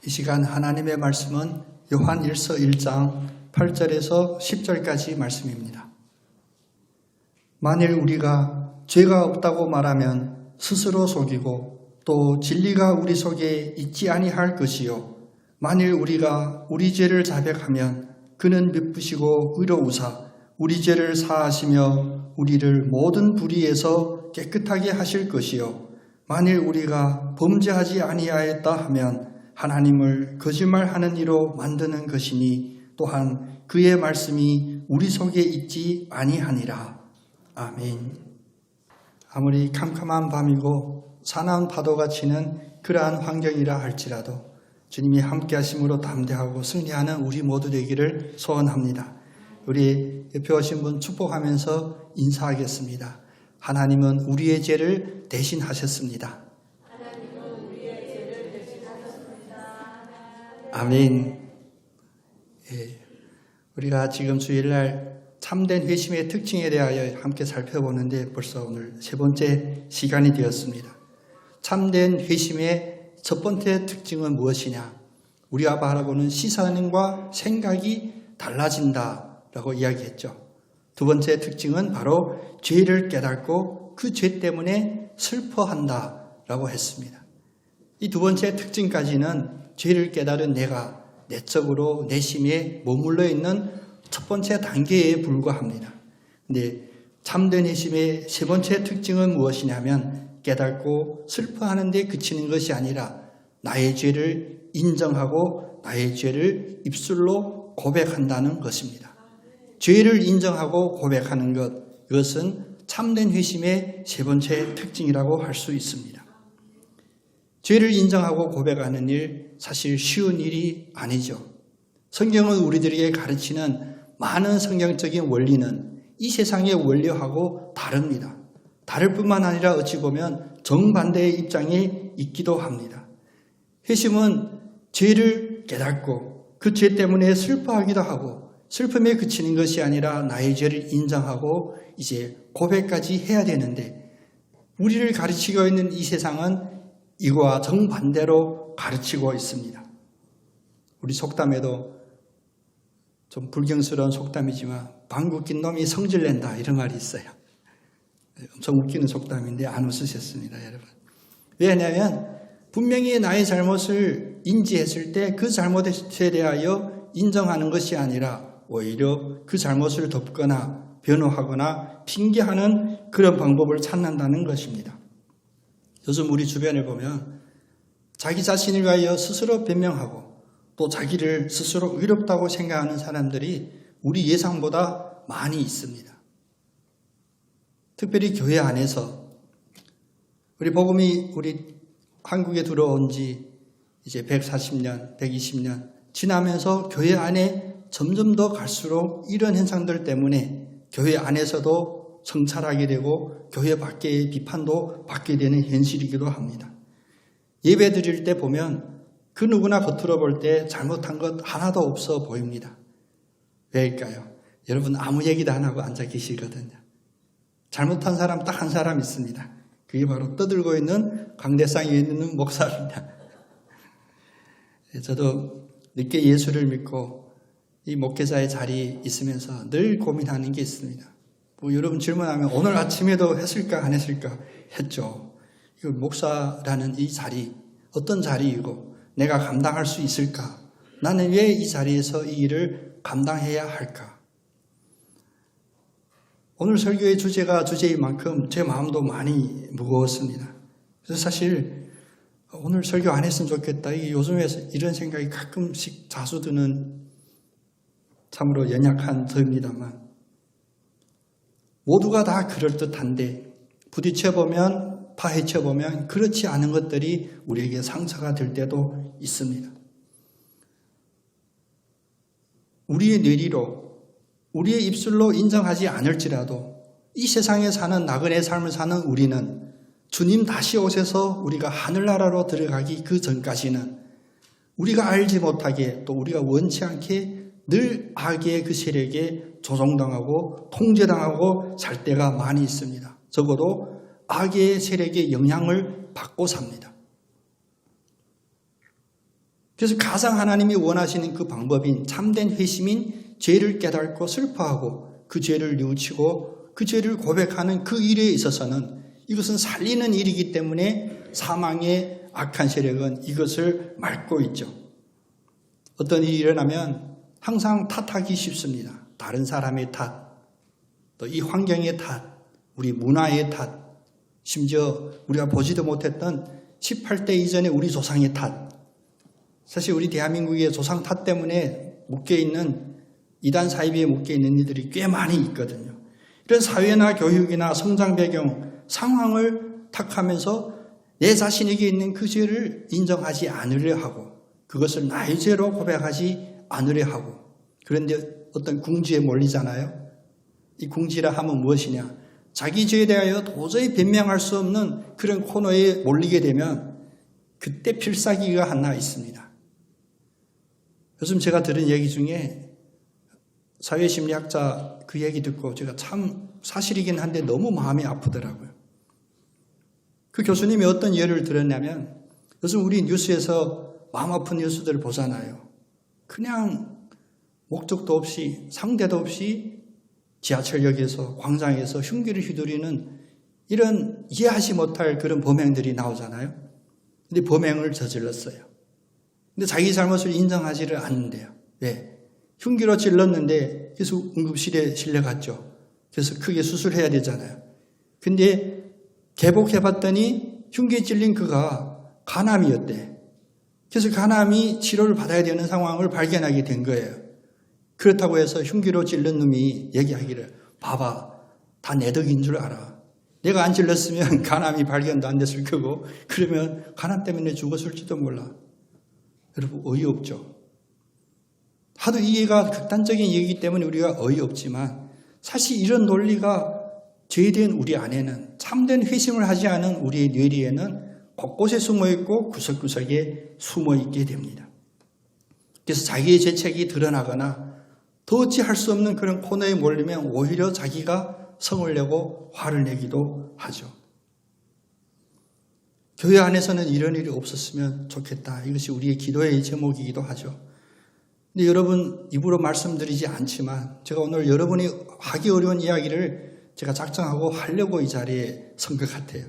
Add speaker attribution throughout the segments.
Speaker 1: 이 시간 하나님의 말씀은 요한 1서 1장 8절에서 10절까지 말씀입니다. 만일 우리가 죄가 없다고 말하면 스스로 속이고 또 진리가 우리 속에 있지 아니할 것이요 만일 우리가 우리 죄를 자백하면 그는 미쁘시고 의로우사 우리 죄를 사하시며 우리를 모든 불의에서 깨끗하게 하실 것이요 만일 우리가 범죄하지 아니하였다 하면 하나님을 거짓말하는 이로 만드는 것이니 또한 그의 말씀이 우리 속에 있지 아니하니라. 아멘. 아무리 캄캄한 밤이고 사나운 파도가 치는 그러한 환경이라 할지라도 주님이 함께 하심으로 담대하고 승리하는 우리 모두 되기를 소원합니다. 우리 옆에 오신 분 축복하면서 인사하겠습니다. 하나님은 우리의 죄를 대신하셨습니다. 아멘. 예, 우리가 지금 주일날 참된 회심의 특징에 대하여 함께 살펴보는데 벌써 오늘 세 번째 시간이 되었습니다. 참된 회심의 첫 번째 특징은 무엇이냐? 우리가 바라보는 시선과 생각이 달라진다라고 이야기했죠. 두 번째 특징은 바로 죄를 깨닫고 그 죄 때문에 슬퍼한다라고 했습니다. 이 두 번째 특징까지는 죄를 깨달은 내가 내적으로 내심에 머물러 있는 첫 번째 단계에 불과합니다. 근데 참된 회심의 세 번째 특징은 무엇이냐면 깨닫고 슬퍼하는 데 그치는 것이 아니라 나의 죄를 인정하고 나의 죄를 입술로 고백한다는 것입니다. 죄를 인정하고 고백하는 것, 이것은 참된 회심의 세 번째 특징이라고 할 수 있습니다. 죄를 인정하고 고백하는 일, 사실 쉬운 일이 아니죠. 성경은 우리들에게 가르치는 많은 성경적인 원리는 이 세상의 원리하고 다릅니다. 다를 뿐만 아니라 어찌 보면 정반대의 입장에 있기도 합니다. 회심은 죄를 깨닫고 그 죄 때문에 슬퍼하기도 하고 슬픔에 그치는 것이 아니라 나의 죄를 인정하고 이제 고백까지 해야 되는데 우리를 가르치고 있는 이 세상은 이거와 정반대로 가르치고 있습니다. 우리 속담에도 좀 불경스러운 속담이지만 방귀 낀 놈이 성질낸다 이런 말이 있어요. 엄청 웃기는 속담인데 안 웃으셨습니다, 여러분. 왜냐하면 분명히 나의 잘못을 인지했을 때 그 잘못에 대하여 인정하는 것이 아니라 오히려 그 잘못을 덮거나 변호하거나 핑계하는 그런 방법을 찾는다는 것입니다. 요즘 우리 주변에 보면 자기 자신을 위하여 스스로 변명하고 또 자기를 스스로 의롭다고 생각하는 사람들이 우리 예상보다 많이 있습니다. 특별히 교회 안에서 우리 복음이 우리 한국에 들어온 지 이제 140년, 120년 지나면서 교회 안에 점점 더 갈수록 이런 현상들 때문에 교회 안에서도 성찰하게 되고 교회 밖의 비판도 받게 되는 현실이기도 합니다. 예배 드릴 때 보면 그 누구나 겉으로 볼 때 잘못한 것 하나도 없어 보입니다. 왜일까요? 여러분 아무 얘기도 안 하고 앉아 계시거든요. 잘못한 사람 딱 한 사람 있습니다. 그게 바로 떠들고 있는 강대상에 있는 목사입니다. 저도 늦게 예수를 믿고 이 목회자의 자리에 있으면서 늘 고민하는 게 있습니다. 뭐 여러분 질문하면 오늘 아침에도 했을까 안 했을까 했죠. 이거 목사라는 이 자리 어떤 자리이고 내가 감당할 수 있을까? 나는 왜 이 자리에서 이 일을 감당해야 할까? 오늘 설교의 주제인 만큼 제 마음도 많이 무거웠습니다. 그래서 사실 오늘 설교 안 했으면 좋겠다. 이게 요즘에 이런 생각이 가끔씩 자주 드는 참으로 연약한 저입니다만 모두가 다 그럴듯한데 부딪혀보면 파헤쳐보면 그렇지 않은 것들이 우리에게 상처가 될 때도 있습니다. 우리의 뇌리로 우리의 입술로 인정하지 않을지라도 이 세상에 사는 나그네 삶을 사는 우리는 주님 다시 오셔서 우리가 하늘나라로 들어가기 그 전까지는 우리가 알지 못하게 또 우리가 원치 않게 늘 악의 그 세력에 조종당하고 통제당하고 살 때가 많이 있습니다. 적어도 악의 세력의 영향을 받고 삽니다. 그래서 가장 하나님이 원하시는 그 방법인 참된 회심인 죄를 깨닫고 슬퍼하고 그 죄를 뉘우치고 그 죄를 고백하는 그 일에 있어서는 이것은 살리는 일이기 때문에 사망의 악한 세력은 이것을 막고 있죠. 어떤 일이 일어나면 항상 탓하기 쉽습니다. 다른 사람의 탓, 또 이 환경의 탓, 우리 문화의 탓, 심지어 우리가 보지도 못했던 18대 이전의 우리 조상의 탓. 사실 우리 대한민국의 조상 탓 때문에 묶여있는 이단 사이비에 묶여있는 이들이 꽤 많이 있거든요. 이런 사회나 교육이나 성장 배경, 상황을 탓하면서 내 자신에게 있는 그 죄를 인정하지 않으려 하고 그것을 나의 죄로 고백하지 않으려 하고 그런데 어떤 궁지에 몰리잖아요. 이 궁지라 하면 무엇이냐? 자기 죄에 대하여 도저히 변명할 수 없는 그런 코너에 몰리게 되면 그때 필사기가 하나 있습니다. 요즘 제가 들은 얘기 중에 사회심리학자 그 얘기 듣고 제가 참 사실이긴 한데 너무 마음이 아프더라고요. 그 교수님이 어떤 예를 들었냐면 요즘 우리 뉴스에서 마음 아픈 뉴스들을 보잖아요. 그냥 목적도 없이 상대도 없이 지하철역에서 광장에서 흉기를 휘두르는 이런 이해하지 못할 그런 범행들이 나오잖아요. 근데 범행을 저질렀어요. 근데 자기 잘못을 인정하지를 않는데요. 왜? 흉기로 찔렀는데 그래서 응급실에 실려갔죠. 그래서 크게 수술해야 되잖아요. 근데 개복해봤더니 흉기에 찔린 그가 간암이었대. 그래서 간암이 치료를 받아야 되는 상황을 발견하게 된 거예요. 그렇다고 해서 흉기로 찔른 놈이 얘기하기를 봐봐, 다 내 덕인 줄 알아. 내가 안 찔렀으면 간암이 발견도 안 됐을 거고 그러면 간암 때문에 죽었을지도 몰라. 여러분 어이없죠. 하도 이해가 극단적인 얘기이기 때문에 우리가 어이없지만 사실 이런 논리가 죄된 우리 안에는 참된 회심을 하지 않은 우리의 뇌리에는 곳곳에 숨어있고 구석구석에 숨어있게 됩니다. 그래서 자기의 죄책이 드러나거나 더 어찌 할 수 없는 그런 코너에 몰리면 오히려 자기가 성을 내고 화를 내기도 하죠. 교회 안에서는 이런 일이 없었으면 좋겠다. 이것이 우리의 기도의 제목이기도 하죠. 근데 여러분 입으로 말씀드리지 않지만 제가 오늘 여러분이 하기 어려운 이야기를 제가 작정하고 하려고 이 자리에 선 것 같아요.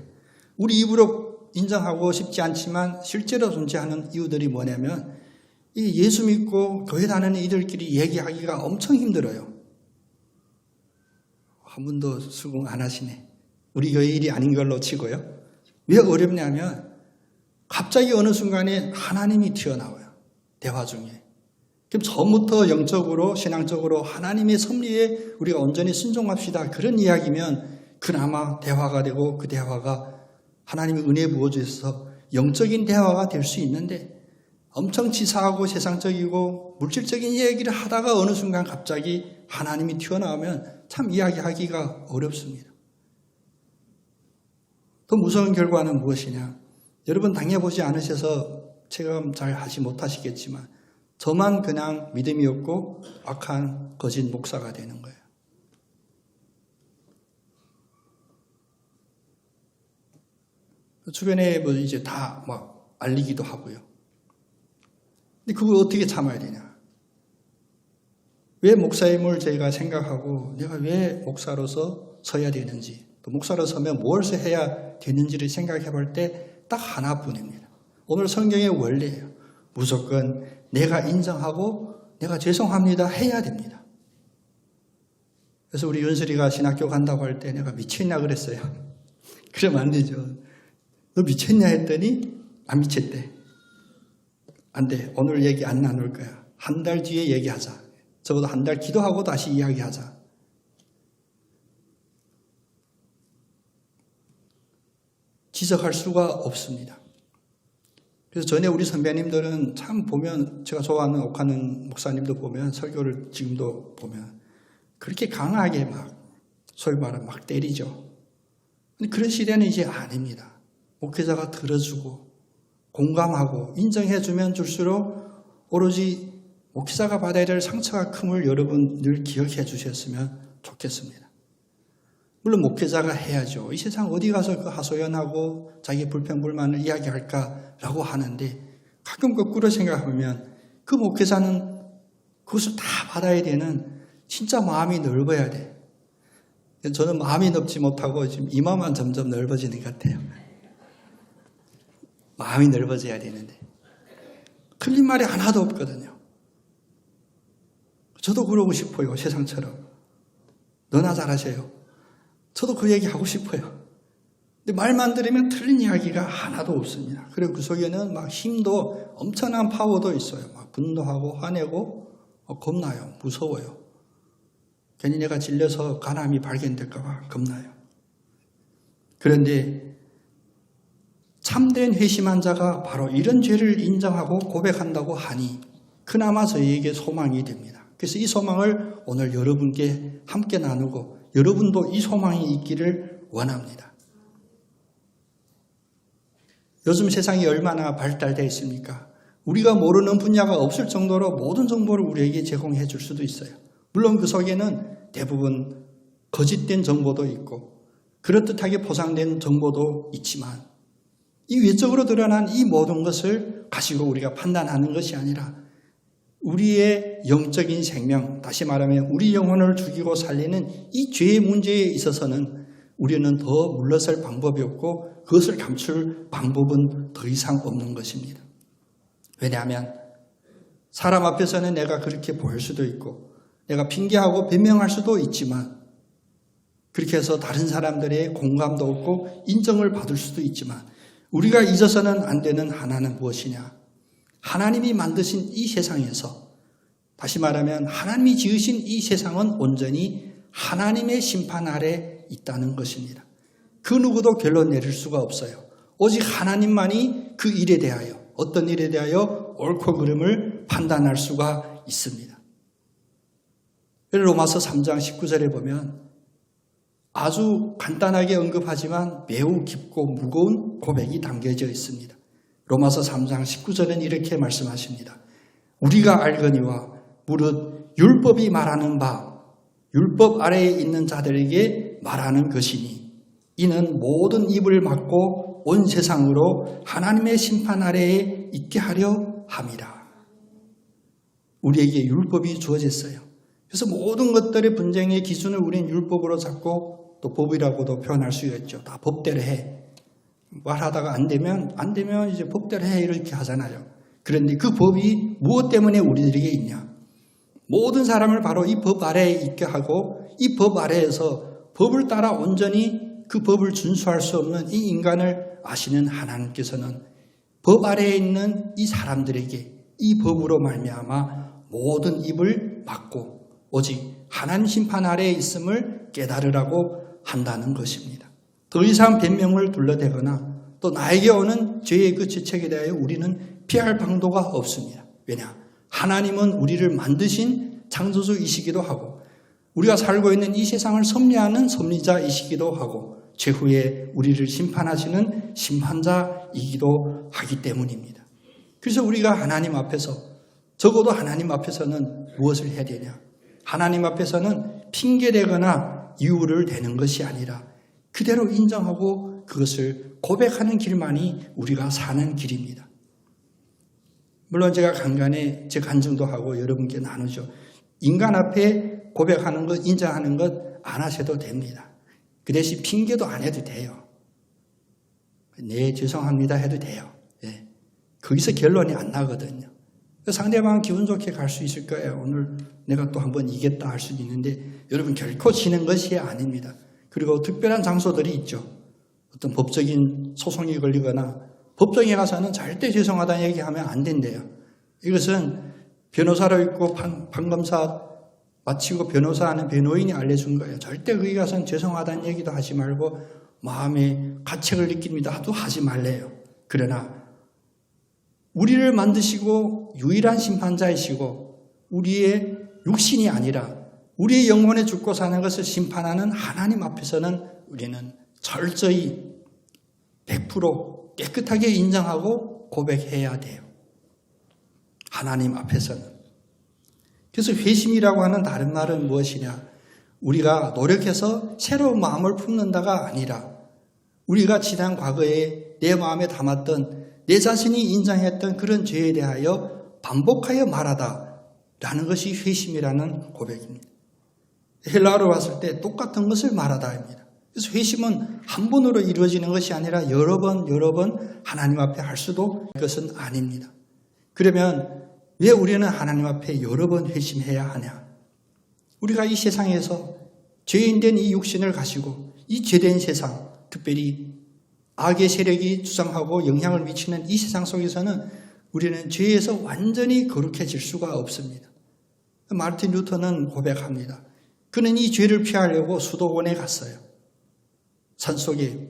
Speaker 1: 우리 입으로 인정하고 싶지 않지만 실제로 존재하는 이유들이 뭐냐면 이 예수 믿고 교회 다니는 이들끼리 얘기하기가 엄청 힘들어요. 한 분도 수긍 안 하시네. 우리 교회 일이 아닌 걸로 치고요. 왜 어렵냐면 갑자기 어느 순간에 하나님이 튀어나와요. 대화 중에. 그럼 처음부터 영적으로 신앙적으로 하나님의 섭리에 우리가 온전히 순종합시다. 그런 이야기면 그나마 대화가 되고 그 대화가 하나님의 은혜 부어주셔서 영적인 대화가 될 수 있는데 엄청 치사하고 세상적이고 물질적인 이야기를 하다가 어느 순간 갑자기 하나님이 튀어나오면 참 이야기하기가 어렵습니다. 더 무서운 결과는 무엇이냐? 여러분 당해보지 않으셔서 체감 잘 하지 못하시겠지만 저만 그냥 믿음이 없고 악한 거짓 목사가 되는 거예요. 주변에 뭐 이제 다 막 알리기도 하고요. 근데 그걸 어떻게 참아야 되냐? 왜 목사임을 저희가 생각하고 내가 왜 목사로서 서야 되는지 또 목사로 서면 무엇을 해야 되는지를 생각해 볼 때 딱 하나뿐입니다. 오늘 성경의 원리예요. 무조건 내가 인정하고 내가 죄송합니다 해야 됩니다. 그래서 우리 윤슬이가 신학교 간다고 할 때 내가 미쳤냐 그랬어요. 그러면 안 되죠. 너 미쳤냐 했더니 안 미쳤대. 안 돼. 오늘 얘기 안 나눌 거야. 한 달 뒤에 얘기하자. 적어도 한 달 기도하고 다시 이야기하자. 지적할 수가 없습니다. 그래서 전에 우리 선배님들은 참 보면 제가 좋아하는 옥하는 목사님도 보면 설교를 지금도 보면 그렇게 강하게 막 솔바를 막 때리죠. 근데 그런 시대는 이제 아닙니다. 목회자가 들어주고 공감하고 인정해주면 줄수록 오로지 목회자가 받아야 될 상처가 큼을 여러분 늘 기억해 주셨으면 좋겠습니다. 물론 목회자가 해야죠. 이 세상 어디 가서 그 하소연하고 자기 불평불만을 이야기할까라고 하는데 가끔 거꾸로 생각하면 그 목회자는 그것을 다 받아야 되는 진짜 마음이 넓어야 돼. 저는 마음이 넓지 못하고 지금 이마만 점점 넓어지는 것 같아요. 마음이 넓어져야 되는데 틀린 말이 하나도 없거든요. 저도 그러고 싶어요. 세상처럼. 너나 잘하세요. 저도 그 얘기 하고 싶어요. 근데 말만 들으면 틀린 이야기가 하나도 없습니다. 그리고 그 속에는 막 힘도 엄청난 파워도 있어요. 막 분노하고 화내고 겁나요. 무서워요. 괜히 내가 질려서 간암이 발견될까 봐 겁나요. 그런데 참된 회심한 자가 바로 이런 죄를 인정하고 고백한다고 하니 그나마 저희에게 소망이 됩니다. 그래서 이 소망을 오늘 여러분께 함께 나누고 여러분도 이 소망이 있기를 원합니다. 요즘 세상이 얼마나 발달되어 있습니까? 우리가 모르는 분야가 없을 정도로 모든 정보를 우리에게 제공해 줄 수도 있어요. 물론 그 속에는 대부분 거짓된 정보도 있고 그럴듯하게 포장된 정보도 있지만 이 외적으로 드러난 이 모든 것을 가지고 우리가 판단하는 것이 아니라 우리의 영적인 생명, 다시 말하면 우리 영혼을 죽이고 살리는 이 죄의 문제에 있어서는 우리는 더 물러설 방법이 없고 그것을 감출 방법은 더 이상 없는 것입니다. 왜냐하면 사람 앞에서는 내가 그렇게 보일 수도 있고 내가 핑계하고 변명할 수도 있지만 그렇게 해서 다른 사람들의 공감도 없고 인정을 받을 수도 있지만 우리가 잊어서는 안 되는 하나는 무엇이냐? 하나님이 만드신 이 세상에서 다시 말하면 하나님이 지으신 이 세상은 온전히 하나님의 심판 아래 있다는 것입니다. 그 누구도 결론 내릴 수가 없어요. 오직 하나님만이 그 일에 대하여 어떤 일에 대하여 옳고 그름을 판단할 수가 있습니다. 로마서 3장 19절에 보면 아주 간단하게 언급하지만 매우 깊고 무거운 고백이 담겨져 있습니다. 로마서 3장 19절은 이렇게 말씀하십니다. 우리가 알거니와 무릇 율법이 말하는 바 율법 아래에 있는 자들에게 말하는 것이니 이는 모든 입을 막고 온 세상으로 하나님의 심판 아래에 있게 하려 함이라. 우리에게 율법이 주어졌어요. 그래서 모든 것들의 분쟁의 기준을 우리는 율법으로 잡고 또 법이라고도 표현할 수 있죠. 다 법대로 해. 말하다가 안 되면 이제 법대로 해 이렇게 하잖아요. 그런데 그 법이 무엇 때문에 우리들에게 있냐? 모든 사람을 바로 이 법 아래에 있게 하고 이 법 아래에서 법을 따라 온전히 그 법을 준수할 수 없는 이 인간을 아시는 하나님께서는 법 아래에 있는 이 사람들에게 이 법으로 말미암아 모든 입을 막고 오직 하나님 심판 아래에 있음을 깨달으라고 한다는 것입니다. 더 이상 변명을 둘러대거나 또 나에게 오는 죄의 그 지책에 대하여 우리는 피할 방도가 없습니다. 왜냐? 하나님은 우리를 만드신 창조주이시기도 하고 우리가 살고 있는 이 세상을 섭리하는 섭리자이시기도 하고 최후에 우리를 심판하시는 심판자이기도 하기 때문입니다. 그래서 우리가 하나님 앞에서 적어도 하나님 앞에서는 무엇을 해야 되냐? 하나님 앞에서는 핑계대거나 이유를 대는 것이 아니라 그대로 인정하고 그것을 고백하는 길만이 우리가 사는 길입니다. 물론 제가 간간히 제 간증도 하고 여러분께 나누죠. 인간 앞에 고백하는 것, 인정하는 것 안 하셔도 됩니다. 그 대신 핑계도 안 해도 돼요. 네, 죄송합니다 해도 돼요. 예. 거기서 결론이 안 나거든요. 상대방은 기분 좋게 갈 수 있을 거예요. 오늘 내가 또 한번 이겼다 할 수도 있는데 여러분 결코 지는 것이 아닙니다. 그리고 특별한 장소들이 있죠. 어떤 법적인 소송이 걸리거나 법정에 가서는 절대 죄송하다는 얘기하면 안 된대요. 이것은 변호사로 있고 판검사 마치고 변호사하는 변호인이 알려준 거예요. 절대 거기 가서는 죄송하다는 얘기도 하지 말고 마음에 가책을 느낍니다도 하지 말래요. 그러나 우리를 만드시고 유일한 심판자이시고 우리의 육신이 아니라 우리의 영혼에 죽고 사는 것을 심판하는 하나님 앞에서는 우리는 철저히 100% 깨끗하게 인정하고 고백해야 돼요. 하나님 앞에서는. 그래서 회심이라고 하는 다른 말은 무엇이냐? 우리가 노력해서 새로운 마음을 품는다가 아니라 우리가 지난 과거에 내 마음에 담았던 내 자신이 인정했던 그런 죄에 대하여 반복하여 말하다라는 것이 회심이라는 고백입니다. 헬라어로 봤을 때 똑같은 것을 말하다입니다. 그래서 회심은 한 번으로 이루어지는 것이 아니라 여러 번 하나님 앞에 할 수도 그것은 아닙니다. 그러면 왜 우리는 하나님 앞에 여러 번 회심해야 하냐? 우리가 이 세상에서 죄인된 이 육신을 가지고 이 죄된 세상, 특별히 악의 세력이 주장하고 영향을 미치는 이 세상 속에서는 우리는 죄에서 완전히 거룩해질 수가 없습니다. 마르틴 루터는 고백합니다. 그는 이 죄를 피하려고 수도원에 갔어요. 산속에.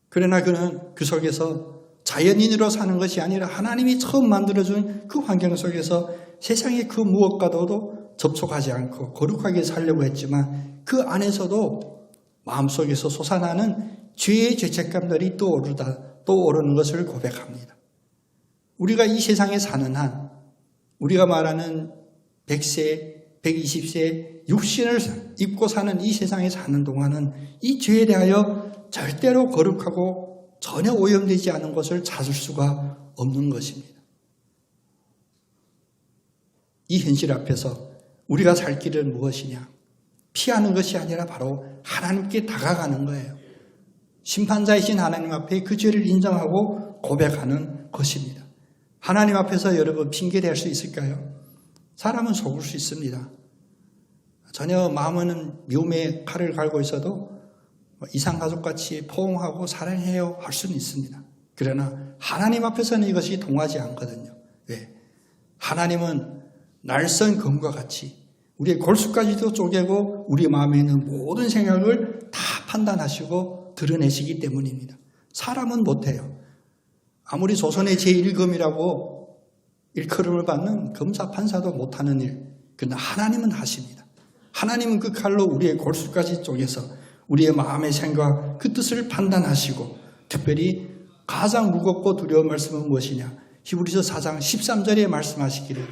Speaker 1: 그러나 그는 그 속에서 자연인으로 사는 것이 아니라 하나님이 처음 만들어준 그 환경 속에서 세상의 그 무엇과도 접촉하지 않고 거룩하게 살려고 했지만 그 안에서도 마음속에서 솟아나는 죄의 죄책감들이 떠오르는 것을 고백합니다. 우리가 이 세상에 사는 한 우리가 말하는 100세, 120세 육신을 입고 사는 이 세상에 사는 동안은 이 죄에 대하여 절대로 거룩하고 전혀 오염되지 않은 것을 찾을 수가 없는 것입니다. 이 현실 앞에서 우리가 살 길은 무엇이냐? 피하는 것이 아니라 바로 하나님께 다가가는 거예요. 심판자이신 하나님 앞에 그 죄를 인정하고 고백하는 것입니다. 하나님 앞에서 여러분 핑계댈 수 있을까요? 사람은 속을 수 있습니다. 전혀 마음은 미움의 칼을 갈고 있어도 이상가족같이 포옹하고 사랑해요 할 수는 있습니다. 그러나 하나님 앞에서는 이것이 통하지 않거든요. 왜? 하나님은 날선 검과 같이 우리의 골수까지도 쪼개고 우리 마음에 있는 모든 생각을 다 판단하시고 드러내시기 때문입니다. 사람은 못해요. 아무리 조선의 제1검이라고 일컬음을 받는 검사 판사도 못하는 일, 그러나 하나님은 하십니다. 하나님은 그 칼로 우리의 골수까지 쪼개서 우리의 마음의 생각, 그 뜻을 판단하시고 특별히 가장 무겁고 두려운 말씀은 무엇이냐? 히브리서 4장 13절에 말씀하시기를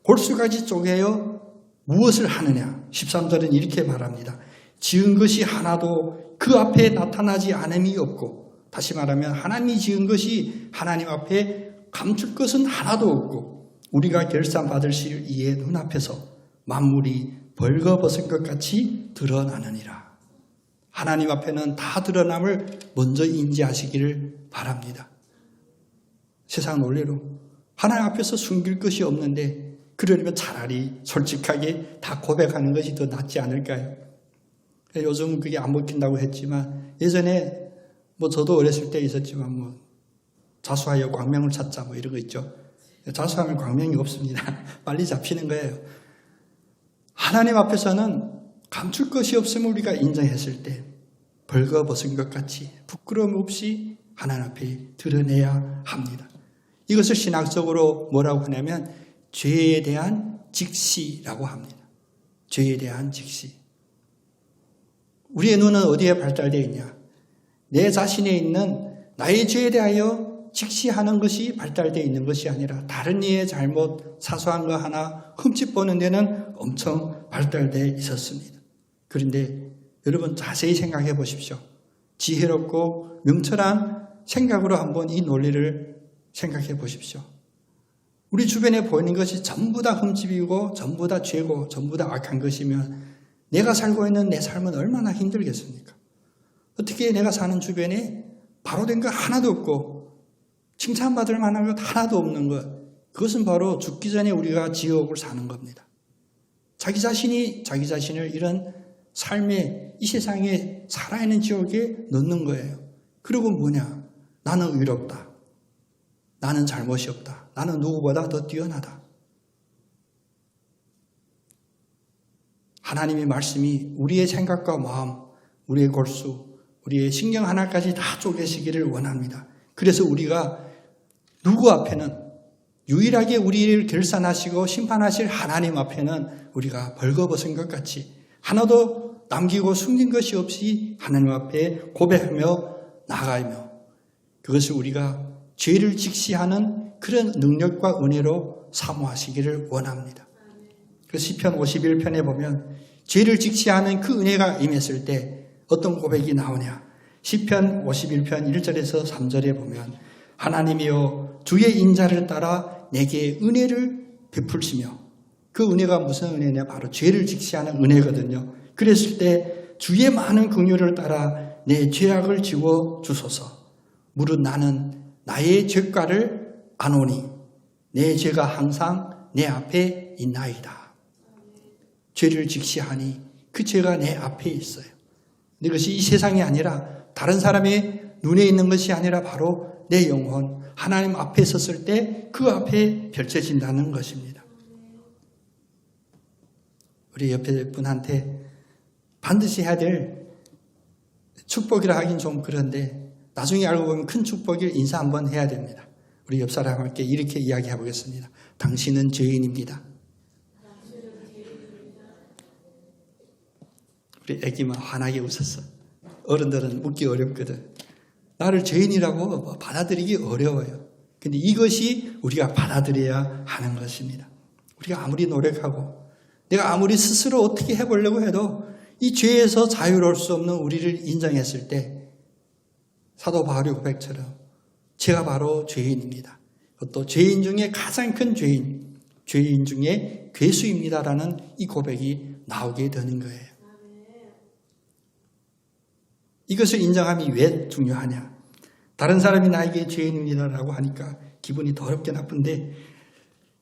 Speaker 1: 골수까지 쪼개어 무엇을 하느냐? 13절은 이렇게 말합니다. 지은 것이 하나도 그 앞에 나타나지 않음이 없고, 다시 말하면 하나님이 지은 것이 하나님 앞에 감출 것은 하나도 없고 우리가 결산받으실 이의 눈앞에서 만물이 벌거벗은 것 같이 드러나느니라. 하나님 앞에는 다 드러남을 먼저 인지하시기를 바랍니다. 세상 논리로 하나님 앞에서 숨길 것이 없는데 그러려면 차라리 솔직하게 다 고백하는 것이 더 낫지 않을까요? 요즘 그게 안 먹힌다고 했지만 예전에 저도 어렸을 때 있었지만 자수하여 광명을 찾자 이런 거 있죠. 자수하면 광명이 없습니다. 빨리 잡히는 거예요. 하나님 앞에서는 감출 것이 없음을 우리가 인정했을 때 벌거벗은 것 같이 부끄러움 없이 하나님 앞에 드러내야 합니다. 이것을 신학적으로 뭐라고 하냐면 죄에 대한 직시라고 합니다. 죄에 대한 직시. 우리의 눈은 어디에 발달되어 있냐? 내 자신에 있는 나의 죄에 대하여 직시하는 것이 발달되어 있는 것이 아니라 다른 이의 잘못, 사소한 거 하나 흠집 보는 데는 엄청 발달되어 있었습니다. 그런데 여러분 자세히 생각해 보십시오. 지혜롭고 명철한 생각으로 한번 이 논리를 생각해 보십시오. 우리 주변에 보이는 것이 전부 다 흠집이고 전부 다 죄고 전부 다 악한 것이면 내가 살고 있는 내 삶은 얼마나 힘들겠습니까? 어떻게 내가 사는 주변에 바로 된 거 하나도 없고 칭찬받을 만한 것 하나도 없는 것, 그것은 바로 죽기 전에 우리가 지옥을 사는 겁니다. 자기 자신이 자기 자신을 이런 삶의 이 세상에 살아있는 지옥에 넣는 거예요. 그리고 뭐냐? 나는 의롭다. 나는 잘못이 없다. 나는 누구보다 더 뛰어나다. 하나님의 말씀이 우리의 생각과 마음, 우리의 골수, 우리의 신경 하나까지 다 쪼개시기를 원합니다. 그래서 우리가 누구 앞에는 유일하게 우리를 결산하시고 심판하실 하나님 앞에는 우리가 벌거벗은 것 같이 하나도 남기고 숨긴 것이 없이 하나님 앞에 고백하며 나가며 그것을 우리가 죄를 직시하는 그런 능력과 은혜로 사모하시기를 원합니다. 그 시편 51편에 보면 죄를 직시하는 그 은혜가 임했을 때 어떤 고백이 나오냐? 시편 51편 1절에서 3절에 보면 하나님이여 주의 인자를 따라 내게 은혜를 베풀시며, 그 은혜가 무슨 은혜냐? 바로 죄를 직시하는 은혜거든요. 그랬을 때 주의 많은 긍휼을 따라 내 죄악을 지워 주소서. 무릇 나는 나의 죄가를 아노니 내 죄가 항상 내 앞에 있나이다. 죄를 직시하니 그 죄가 내 앞에 있어요. 이것이 이 세상이 아니라 다른 사람의 눈에 있는 것이 아니라 바로 내 영혼, 하나님 앞에 섰을 때 그 앞에 펼쳐진다는 것입니다. 우리 옆에 분한테 반드시 해야 될 축복이라 하긴 좀 그런데 나중에 알고 보면 큰 축복을 인사 한번 해야 됩니다. 우리 옆 사람께 이렇게 이야기해 보겠습니다. 당신은 죄인입니다. 우리 애기만 환하게 웃었어. 어른들은 묻기 어렵거든. 나를 죄인이라고 받아들이기 어려워요. 근데 이것이 우리가 받아들여야 하는 것입니다. 우리가 아무리 노력하고 내가 아무리 스스로 어떻게 해보려고 해도 이 죄에서 자유로울 수 없는 우리를 인정했을 때 사도 바울의 고백처럼 제가 바로 죄인입니다. 또 죄인 중에 가장 큰 죄인 중에 괴수입니다라는 이 고백이 나오게 되는 거예요. 이것을 인정함이 왜 중요하냐? 다른 사람이 나에게 죄인입니다라고 하니까 기분이 더럽게 나쁜데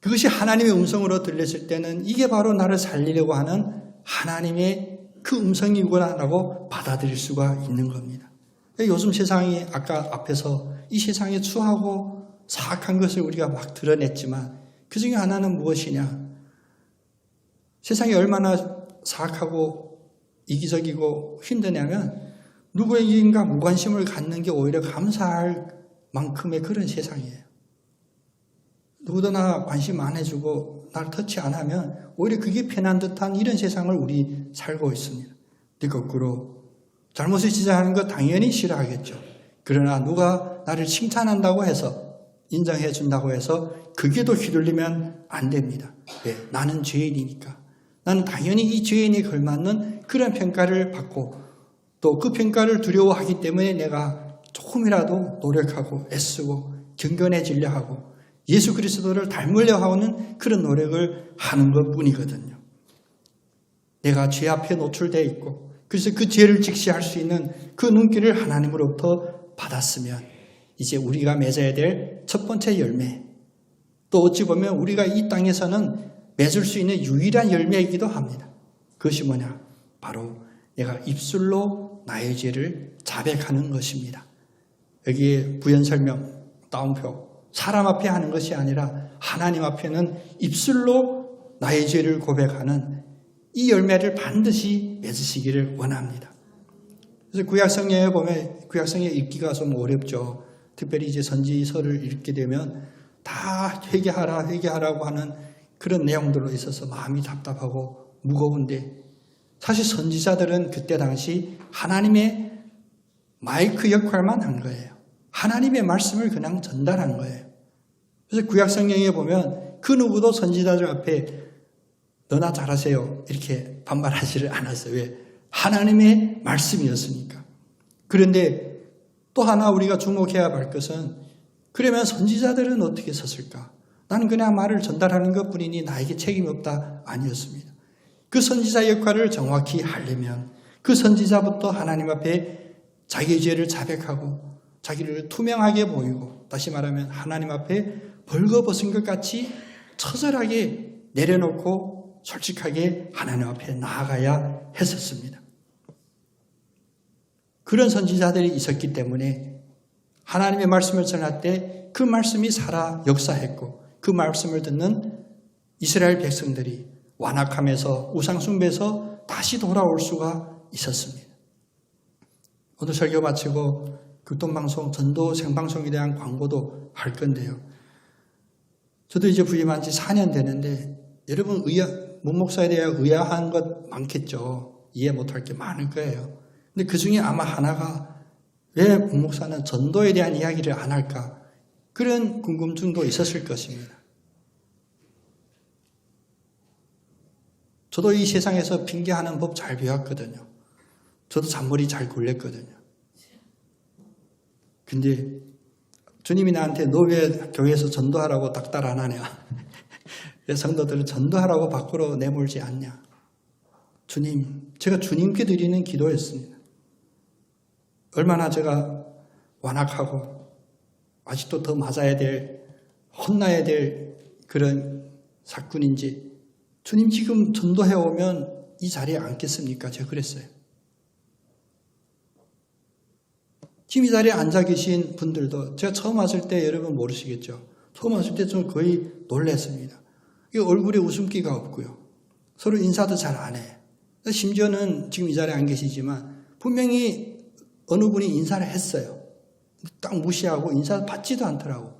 Speaker 1: 그것이 하나님의 음성으로 들렸을 때는 이게 바로 나를 살리려고 하는 하나님의 그 음성이구나라고 받아들일 수가 있는 겁니다. 요즘 세상이 아까 앞에서 이 세상에 추하고 사악한 것을 우리가 막 드러냈지만 그 중에 하나는 무엇이냐? 세상이 얼마나 사악하고 이기적이고 힘드냐면 누구에게인가 무관심을 갖는 게 오히려 감사할 만큼의 그런 세상이에요. 누구도 나 관심 안 해주고 날 터치 안 하면 오히려 그게 편한 듯한 이런 세상을 우리 살고 있습니다. 근데 거꾸로 잘못을 지적하는 거 당연히 싫어하겠죠. 그러나 누가 나를 칭찬한다고 해서 인정해 준다고 해서 그게도 휘둘리면 안 됩니다. 왜? 나는 죄인이니까. 나는 당연히 이 죄인에 걸맞는 그런 평가를 받고 또 그 평가를 두려워하기 때문에 내가 조금이라도 노력하고 애쓰고 경건해지려 하고 예수 그리스도를 닮으려 하는 그런 노력을 하는 것뿐이거든요. 내가 죄 앞에 노출되어 있고 그래서 그 죄를 직시할 수 있는 그 눈길을 하나님으로부터 받았으면 이제 우리가 맺어야 될 첫 번째 열매, 또 어찌 보면 우리가 이 땅에서는 맺을 수 있는 유일한 열매이기도 합니다. 그것이 뭐냐? 바로 내가 입술로 나의 죄를 자백하는 것입니다. 여기에 부연 설명, 따옴표, 사람 앞에 하는 것이 아니라 하나님 앞에는 입술로 나의 죄를 고백하는 이 열매를 반드시 맺으시기를 원합니다. 그래서 구약성경에 보면 구약성경 읽기가 좀 어렵죠. 특별히 이제 선지서를 읽게 되면 다 회개하라고 하는 그런 내용들로 있어서 마음이 답답하고 무거운데 사실 선지자들은 그때 당시 하나님의 마이크 역할만 한 거예요. 하나님의 말씀을 그냥 전달한 거예요. 그래서 구약성경에 보면 그 누구도 선지자들 앞에 너나 잘하세요 이렇게 반발하지를 않았어요. 왜? 하나님의 말씀이었으니까. 그런데 또 하나 우리가 주목해야 할 것은 그러면 선지자들은 어떻게 섰을까? 나는 그냥 말을 전달하는 것뿐이니 나에게 책임이 없다 아니었습니다. 그 선지자 역할을 정확히 하려면 그 선지자부터 하나님 앞에 자기의 죄를 자백하고 자기를 투명하게 보이고 다시 말하면 하나님 앞에 벌거벗은 것 같이 처절하게 내려놓고 솔직하게 하나님 앞에 나아가야 했었습니다. 그런 선지자들이 있었기 때문에 하나님의 말씀을 전할 때 그 말씀이 살아 역사했고 그 말씀을 듣는 이스라엘 백성들이 완악함에서 우상숭배에서 다시 돌아올 수가 있었습니다. 오늘 설교 마치고 교통방송, 전도 생방송에 대한 광고도 할 건데요. 저도 이제 부임한 지 4년 되는데 여러분 문 목사에 대해 의아한 것 많겠죠. 이해 못할 게 많을 거예요. 근데 그 중에 아마 하나가 왜 문 목사는 전도에 대한 이야기를 안 할까? 그런 궁금증도 있었을 것입니다. 저도 이 세상에서 핑계하는 법 잘 배웠거든요. 저도 잔머리 잘 굴렸거든요. 근데 주님이 나한테 너 왜 교회에서 전도하라고 닥달 안 하냐? 왜 성도들을 전도하라고 밖으로 내몰지 않냐? 주님, 제가 주님께 드리는 기도였습니다. 얼마나 제가 완악하고 아직도 더 맞아야 될, 혼나야 될 그런 사건인지 주님 지금 전도해 오면 이 자리에 앉겠습니까? 제가 그랬어요. 지금 이 자리에 앉아 계신 분들도 제가 처음 왔을 때 여러분 모르시겠죠? 처음 왔을 때 좀 거의 놀랐습니다. 얼굴에 웃음기가 없고요. 서로 인사도 잘 안 해. 심지어는 지금 이 자리에 안 계시지만 분명히 어느 분이 인사를 했어요. 딱 무시하고 인사 받지도 않더라고.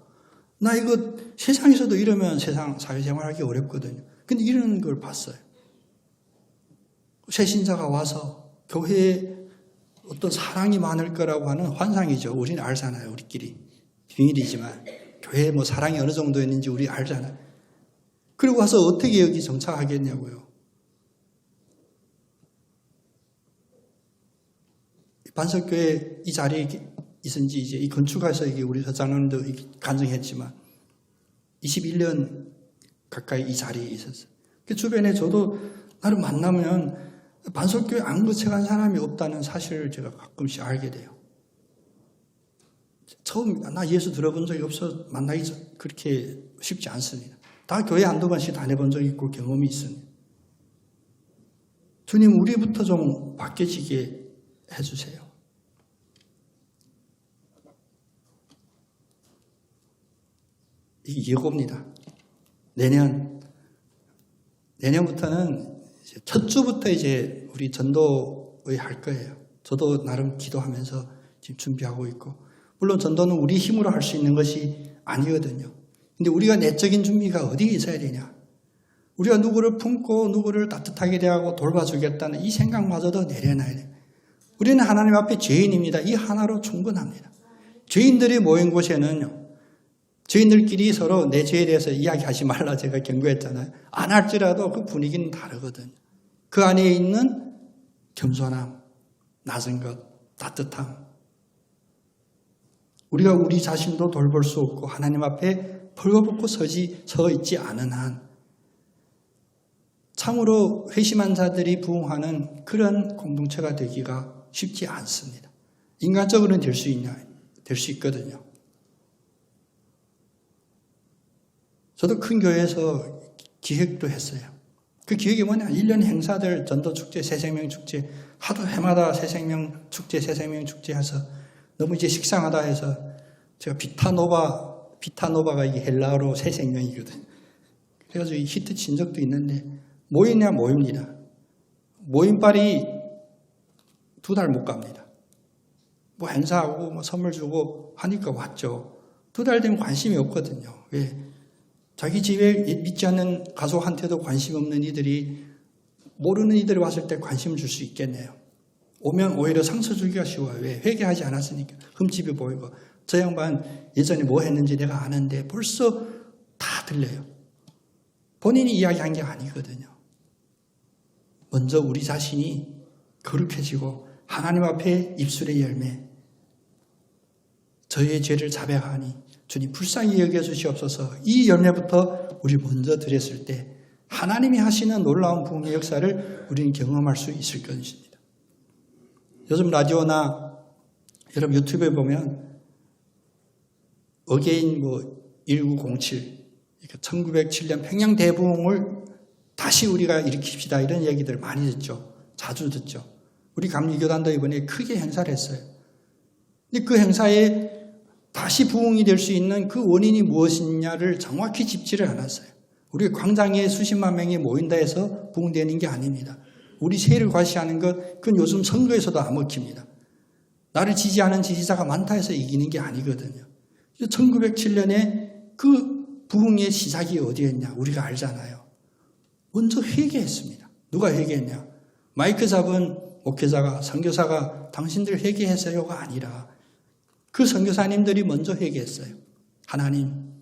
Speaker 1: 나 이거 세상에서도 이러면 세상 사회생활하기 어렵거든요. 근데 이런 걸 봤어요. 새신자가 와서 교회에 어떤 사랑이 많을 거라고 하는 환상이죠. 우리는 알잖아요. 우리끼리. 비밀이지만 교회에 뭐 사랑이 어느 정도였는지 우리 알잖아요. 그리고 와서 어떻게 여기 정착하겠냐고요. 반석교회 이 자리에 있은 지 이제 이 건축해서 이게 우리 서장님도 간증했지만 21년 가까이 이 자리에 있었어요. 그 주변에 저도 나를 만나면 반석교회 안 거쳐간 사람이 없다는 사실을 제가 가끔씩 알게 돼요. 처음 나 예수 들어본 적이 없어 만나기 그렇게 쉽지 않습니다. 다 교회 한두 번씩 다녀본 적이 있고 경험이 있습니다. 주님 우리부터 좀 바뀌어지게 해주세요. 이게 예고입니다. 내년부터는 첫 주부터 이제 우리 전도회 할 거예요. 저도 나름 기도하면서 지금 준비하고 있고, 물론 전도는 우리 힘으로 할 수 있는 것이 아니거든요. 근데 우리가 내적인 준비가 어디에 있어야 되냐? 우리가 누구를 품고 누구를 따뜻하게 대하고 돌봐주겠다는 이 생각마저도 내려놔야 돼요. 우리는 하나님 앞에 죄인입니다. 이 하나로 충분합니다. 죄인들이 모인 곳에는요, 죄인들끼리 서로 내 죄에 대해서 이야기하지 말라 제가 경고했잖아요. 안 할지라도 그 분위기는 다르거든요. 그 안에 있는 겸손함, 낮은 것, 따뜻함. 우리가 우리 자신도 돌볼 수 없고 하나님 앞에 벌거벗고 서 있지 않은 한 참으로 회심한 자들이 부흥하는 그런 공동체가 되기가 쉽지 않습니다. 인간적으로는 될 수 있거든요. 저도 큰 교회에서 기획도 했어요. 그 기획이 뭐냐? 1년 행사들, 전도축제, 새생명축제, 하도 해마다 새생명축제 해서 너무 이제 식상하다 해서 제가 비타노바가 이게 헬라어로 새생명이거든요. 그래가지고 히트 친 적도 있는데 모이냐 모입니다. 모임빨이 2달 못 갑니다. 뭐 행사하고 뭐 선물 주고 하니까 왔죠. 2달 되면 관심이 없거든요. 왜? 자기 집에 믿지 않는 가족한테도 관심 없는 이들이 모르는 이들이 왔을 때 관심을 줄 수 있겠네요. 오면 오히려 상처 주기가 쉬워요. 왜? 회개하지 않았으니까. 흠집이 보이고 저 양반 예전에 뭐 했는지 내가 아는데 벌써 다 들려요. 본인이 이야기한 게 아니거든요. 먼저 우리 자신이 거룩해지고 하나님 앞에 입술의 열매, 저의 죄를 자백하니 주님 불쌍히 여겨주시옵소서. 이 열매부터 우리 먼저 드렸을 때 하나님이 하시는 놀라운 부흥의 역사를 우리는 경험할 수 있을 것입니다. 요즘 라디오나 여러분 유튜브에 보면 어게인 1907 1907년 평양 대부흥을 다시 우리가 일으킵시다 이런 얘기들 많이 듣죠. 자주 듣죠. 우리 감리교단도 이번에 크게 행사를 했어요. 근데 그 행사에 다시 부흥이 될 수 있는 그 원인이 무엇이냐를 정확히 짚지를 않았어요. 우리 광장에 수십만 명이 모인다 해서 부흥되는 게 아닙니다. 우리 세를 과시하는 것, 그건 요즘 선거에서도 안 먹힙니다. 나를 지지하는 지지자가 많다 해서 이기는 게 아니거든요. 1907년에 그 부흥의 시작이 어디였냐? 우리가 알잖아요. 먼저 회개했습니다. 누가 회개했냐? 마이크 잡은 목회자가, 선교사가 당신들 회개했어요가 아니라 그 선교사님들이 먼저 회개했어요. 하나님,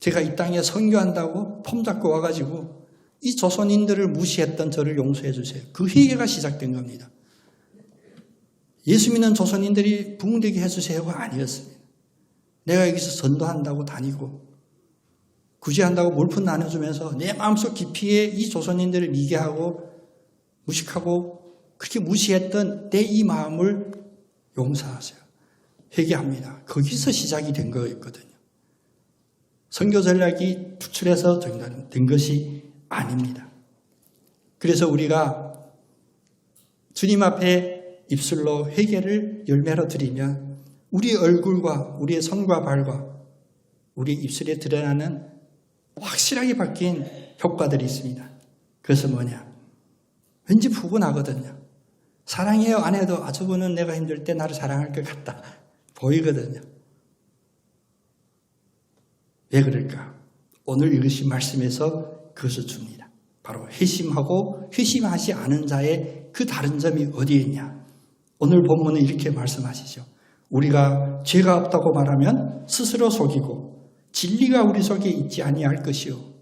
Speaker 1: 제가 이 땅에 선교한다고 폼 잡고 와가지고 이 조선인들을 무시했던 저를 용서해 주세요. 그 회개가 시작된 겁니다. 예수 믿는 조선인들이 부흥되게 해주세요가 아니었습니다. 내가 여기서 전도한다고 다니고 구제한다고 물품 나눠주면서 내 마음속 깊이에 이 조선인들을 미개하고 무식하고 그렇게 무시했던 내 이 마음을 용서하세요. 회개합니다. 거기서 시작이 된 거였거든요. 선교 전략이 투출해서 된 것이 아닙니다. 그래서 우리가 주님 앞에 입술로 회개를 열매로 드리면 우리 얼굴과 우리의 손과 발과 우리 입술에 드러나는 확실하게 바뀐 효과들이 있습니다. 그것은 뭐냐? 왠지 푸근하거든요. 사랑해요 안 해도 저분은 내가 힘들 때 나를 사랑할 것 같다. 보이거든요. 왜 그럴까? 오늘 읽으신 말씀에서 그것을 줍니다. 바로 회심하고 회심하지 않은 자의 그 다른 점이 어디에 있냐? 오늘 본문은 이렇게 말씀하시죠. 우리가 죄가 없다고 말하면 스스로 속이고 진리가 우리 속에 있지 아니할 것이요.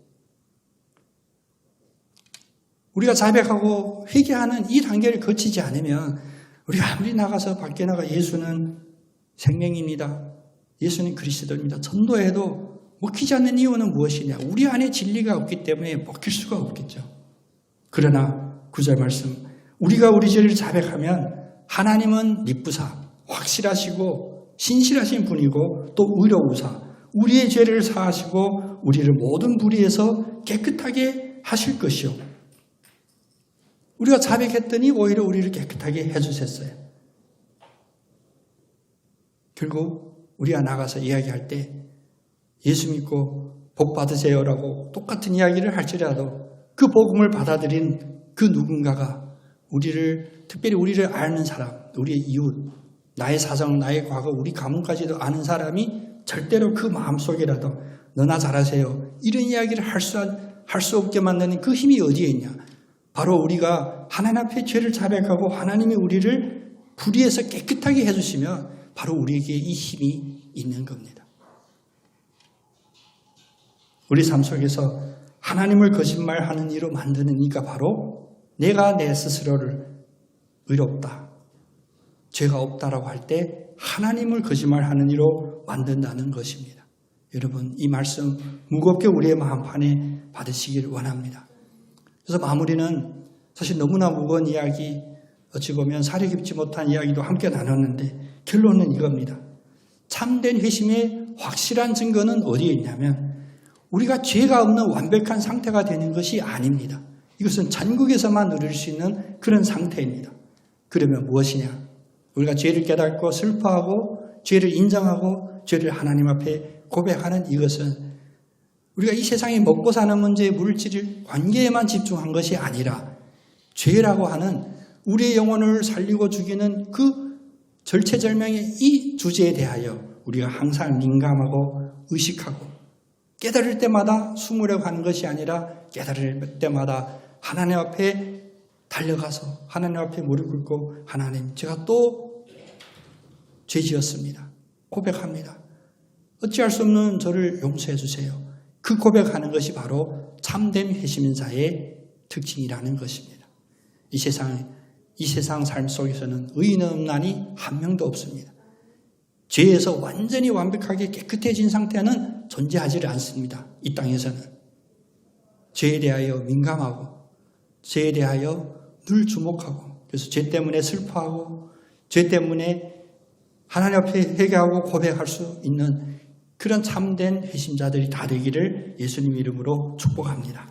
Speaker 1: 우리가 자백하고 회개하는 이 단계를 거치지 않으면 우리가 아무리 나가서 밖에 나가 예수는 생명입니다. 예수는 그리스도입니다. 전도해도 먹히지 않는 이유는 무엇이냐? 우리 안에 진리가 없기 때문에 먹힐 수가 없겠죠. 그러나 9절 말씀, 우리가 우리 죄를 자백하면 하나님은 미쁘사 확실하시고 신실하신 분이고 또 의로우사 우리의 죄를 사하시고 우리를 모든 불의에서 깨끗하게 하실 것이요. 우리가 자백했더니 오히려 우리를 깨끗하게 해주셨어요. 결국 우리가 나가서 이야기할 때 예수 믿고 복 받으세요라고 똑같은 이야기를 할지라도 그 복음을 받아들인 그 누군가가 특별히 우리를 아는 사람, 우리의 이웃, 나의 사정, 나의 과거, 우리 가문까지도 아는 사람이 절대로 그 마음속이라도 너나 잘하세요. 이런 이야기를 할 수 없게 만드는 그 힘이 어디에 있냐? 바로 우리가 하나님 앞에 죄를 자백하고 하나님이 우리를 불의에서 깨끗하게 해주시면 바로 우리에게 이 힘이 있는 겁니다. 우리 삶 속에서 하나님을 거짓말하는 이로 만드는 이가 바로 내가 내 스스로를 의롭다, 죄가 없다라고 할 때 하나님을 거짓말하는 이로 만든다는 것입니다. 여러분 이 말씀 무겁게 우리의 마음판에 받으시길 원합니다. 그래서 마무리는 사실 너무나 무거운 이야기, 어찌 보면 사려 깊지 못한 이야기도 함께 나눴는데 결론은 이겁니다. 참된 회심의 확실한 증거는 어디에 있냐면 우리가 죄가 없는 완벽한 상태가 되는 것이 아닙니다. 이것은 천국에서만 누릴 수 있는 그런 상태입니다. 그러면 무엇이냐? 우리가 죄를 깨닫고 슬퍼하고 죄를 인정하고 죄를 하나님 앞에 고백하는 이것은 우리가 이 세상에 먹고 사는 문제의 물질 관계에만 집중한 것이 아니라 죄라고 하는 우리의 영혼을 살리고 죽이는 그 절체절명의 이 주제에 대하여 우리가 항상 민감하고 의식하고 깨달을 때마다 숨으려고 하는 것이 아니라 깨달을 때마다 하나님 앞에 달려가서 하나님 앞에 무릎 꿇고 하나님 제가 또 죄지었습니다. 고백합니다. 어찌할 수 없는 저를 용서해 주세요. 그 고백하는 것이 바로 참된 회심인자의 특징이라는 것입니다. 이 세상 삶 속에서는 의인 없나니 한 명도 없습니다. 죄에서 완전히 완벽하게 깨끗해진 상태는 존재하지 않습니다. 이 땅에서는. 죄에 대하여 민감하고 죄에 대하여 늘 주목하고 그래서 죄 때문에 슬퍼하고 죄 때문에 하나님 앞에 회개하고 고백할 수 있는 그런 참된 회심자들이 다 되기를 예수님 이름으로 축복합니다.